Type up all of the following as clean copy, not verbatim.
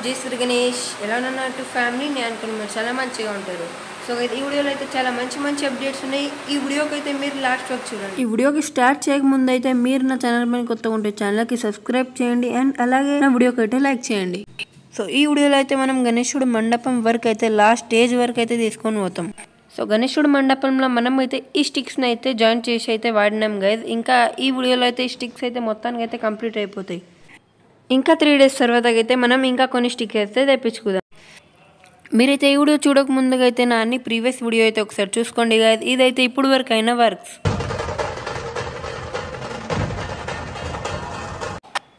జై శ్రీ గణేష్. ఎలా ఉన్నట్టు ఫ్యామిలీ నేను అనుకున్నాను చాలా మంచిగా ఉంటారు. సో ఈ వీడియోలో అయితే చాలా మంచి అప్డేట్స్ ఉన్నాయి. ఈ వీడియోకి అయితే మీరు లాస్ట్ వరకు చూడండి. ఈ వీడియోకి స్టార్ట్ చేయకముందు అయితే మీరు నా ఛానల్ పైన కొత్తగా ఉంటే ఛానల్కి సబ్స్క్రైబ్ చేయండి అండ్ అలాగే నా వీడియోకి అయితే లైక్ చేయండి. సో ఈ వీడియోలో అయితే మనం గణేశుడు మండపం వరకు అయితే లాస్ట్ స్టేజ్ వరకు అయితే తీసుకొని పోతాం. సో గణేశుడు మండపంలో మనం అయితే ఈ స్టిక్స్ని అయితే జాయిన్ చేసి అయితే వాడినాం గైస్. ఇంకా ఈ వీడియోలో అయితే ఈ స్టిక్స్ అయితే మొత్తానికి అయితే కంప్లీట్ అయిపోతాయి. ఇంకా 3 days తర్వాత అయితే మనం ఇంకా కొన్ని స్టిక్స్ అయితే తెప్పించుకుందాం. మీరైతే ఈ వీడియో చూడక ముందుగా అయితే నా అన్ని ప్రీవియస్ వీడియో అయితే ఒకసారి చూసుకోండి గైస్. ఇదైతే ఇప్పుడు వరకు అయిన వర్క్స్.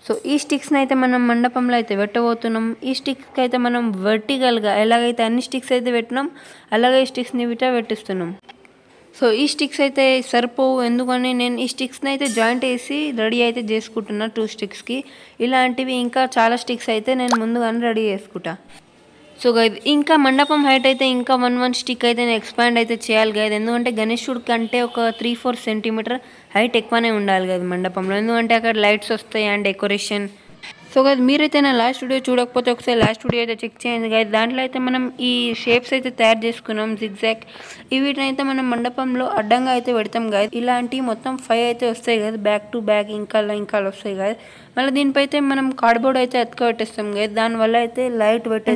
సో ఈ స్టిక్స్ని అయితే మనం మండపంలో అయితే పెట్టబోతున్నాం. ఈ స్టిక్స్కి అయితే మనం వర్టికల్గా ఎలాగైతే అన్ని స్టిక్స్ అయితే పెట్టినాం అలాగే ఈ స్టిక్స్ని పెట్టిస్తున్నాం. సో ఈ స్టిక్స్ అయితే సరిపోవు, ఎందుకని నేను ఈ స్టిక్స్ని అయితే జాయింట్ వేసి రెడీ అయితే చేసుకుంటున్నా 2 స్టిక్స్కి. ఇలాంటివి ఇంకా చాలా స్టిక్స్ అయితే నేను ముందుగానే రెడీ చేసుకుంటా. సో గైస్ ఇంకా మండపం హైట్ అయితే ఇంకా 1 స్టిక్ అయితే నేను ఎక్స్పాండ్ అయితే చేయాలి గైస్. ఎందుకంటే గణేశుడి కంటే ఒక 3-4 సెంటీమీటర్ హైట్ ఎక్కువనే ఉండాలి కదా మండపంలో, ఎందుకంటే అక్కడ లైట్స్ వస్తాయి అండ్ డెకరేషన్. సో గైస్ మీరైతే నా లాస్ట్ వీడియో చూడకపోతే ఒకసారి లాస్ట్ వీడియో అయితే చెక్ చేయండి గైస్. దాంట్లో అయితే మనం ఈ షేప్స్ అయితే తయారు చేసుకున్నాం జిగ్జాగ్. వీటిని అయితే మనం మండపంలో అడ్డంగా అయితే పెడతాం గైస్. ఇలాంటివి మొత్తం 5 అయితే వస్తాయి కదా, బ్యాక్ టు బ్యాక్ ఇంకా వస్తాయి గైస్. మళ్ళీ దీనిపై అయితే మనం కార్డ్బోర్డ్ అయితే అతుక పెట్టేస్తాం గైస్. దానివల్ల అయితే లైట్ పెట్టే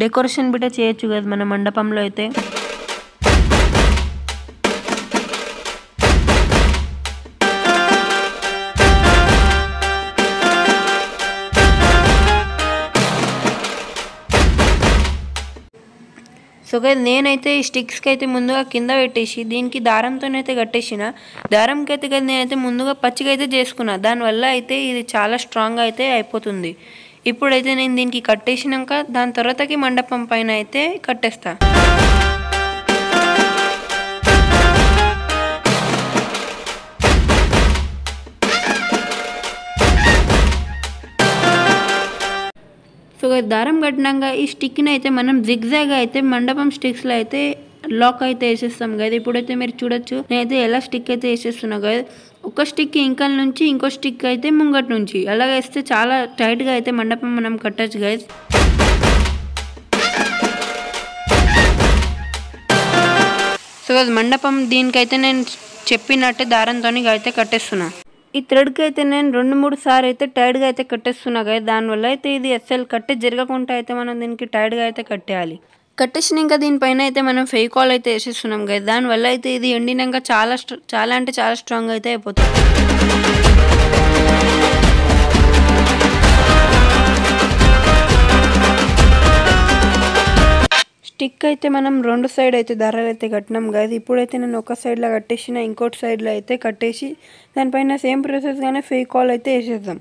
డెకరేషన్ బిట్ట చేయొచ్చు కదా మన మండపంలో అయితే. సో గైస్ నేనైతే ఈ స్టిక్స్కి అయితే ముందుగా కింద పెట్టేసి దీనికి దారంతోనైతే కట్టేసిన. దారంకి అయితే కదా నేనైతే ముందుగా పచ్చిగా అయితే చేసుకున్నా. దానివల్ల అయితే ఇది చాలా స్ట్రాంగ్గా అయితే అయిపోతుంది. ఇప్పుడైతే నేను దీనికి కట్టేసినాక దాని తర్వాతకి మండపం పైన అయితే కట్టేస్తా. సో దారం కట్టినాక ఈ స్టిక్ని అయితే మనం జిగ్జాగ్ అయితే మండపం స్టిక్స్లో అయితే లాక్ అయితే వేసేస్తాం కదా. ఇప్పుడైతే మీరు చూడొచ్చు నేనైతే ఎలా స్టిక్ అయితే వేసేస్తున్నా కదా. ఒక స్టిక్ ఇంకల్ నుంచి ఇంకో స్టిక్ అయితే ముంగట్ నుంచి అలాగే వేస్తే చాలా టైట్గా అయితే మండపం మనం కట్టచ్చు గైస్. సో మండపం దీనికైతే నేను చెప్పినట్టే దారంతో అయితే కట్టేస్తున్నా. ఈ థ్రెడ్కి అయితే నేను 2-3 సార్లు అయితే టైట్గా అయితే కట్టేస్తున్నా కదా. దానివల్ల అయితే ఇది అస్సలు కట్టే జరగకుండా అయితే మనం దీనికి టైట్గా అయితే కట్టేయాలి. కట్టేసినాక దీనిపైన అయితే మనం ఫెవికాల్ అయితే వేసేస్తున్నాం కదా. దానివల్ల అయితే ఇది ఎండినాక చాలా అంటే చాలా స్ట్రాంగ్ అయితే అయిపోతుంది. స్టిక్ అయితే మనం 2 సైడ్ అయితే దారాలు అయితే కట్టినాం కదా. ఇప్పుడైతే నేను ఒక సైడ్లో కట్టేసిన, ఇంకోటి సైడ్లో అయితే కట్టేసి దానిపైన సేమ్ ప్రాసెస్గానే ఫెవికాల్ అయితే వేసేద్దాం.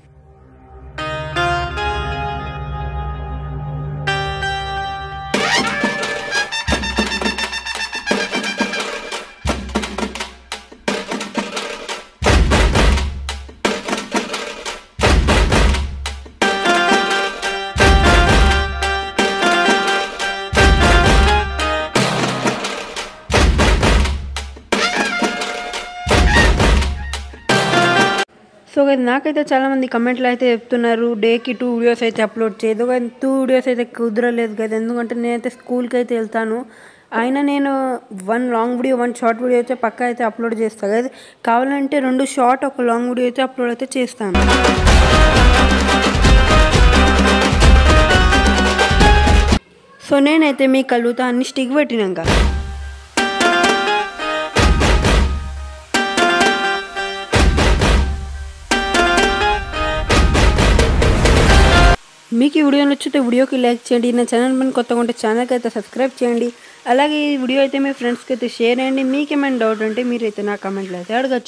సో నాకైతే చాలామంది కమెంట్లు అయితే చెప్తున్నారు డేకి 2 వీడియోస్ అయితే అప్లోడ్ చేయదు. కానీ 2 వీడియోస్ అయితే కుదరలేదు కదా, ఎందుకంటే నేనైతే స్కూల్కి అయితే వెళ్తాను. అయినా నేను 1 లాంగ్ వీడియో 1 షార్ట్ వీడియో అయితే పక్కా అయితే అప్లోడ్ చేస్తాను కదా. కావాలంటే 2 షార్ట్ 1 లాంగ్ వీడియో అయితే అప్లోడ్ అయితే చేస్తాను. సో నేనైతే మీకు కలుగుతా అన్ని స్టిక్ పెట్టినాక. మీకు ఈ వీడియో నచ్చితే వీడియోకి లైక్ చేయండి. నా ఛానల్ పైన కొత్తగా ఉంటే ఛానల్కి అయితే సబ్స్క్రైబ్ చేయండి. అలాగే ఈ వీడియో అయితే మీ ఫ్రెండ్స్కి అయితే షేర్ చేయండి. మీకేమైనా డౌట్ ఉంటే మీరైతే నా కామెంట్లో అయితే అడగచ్చు.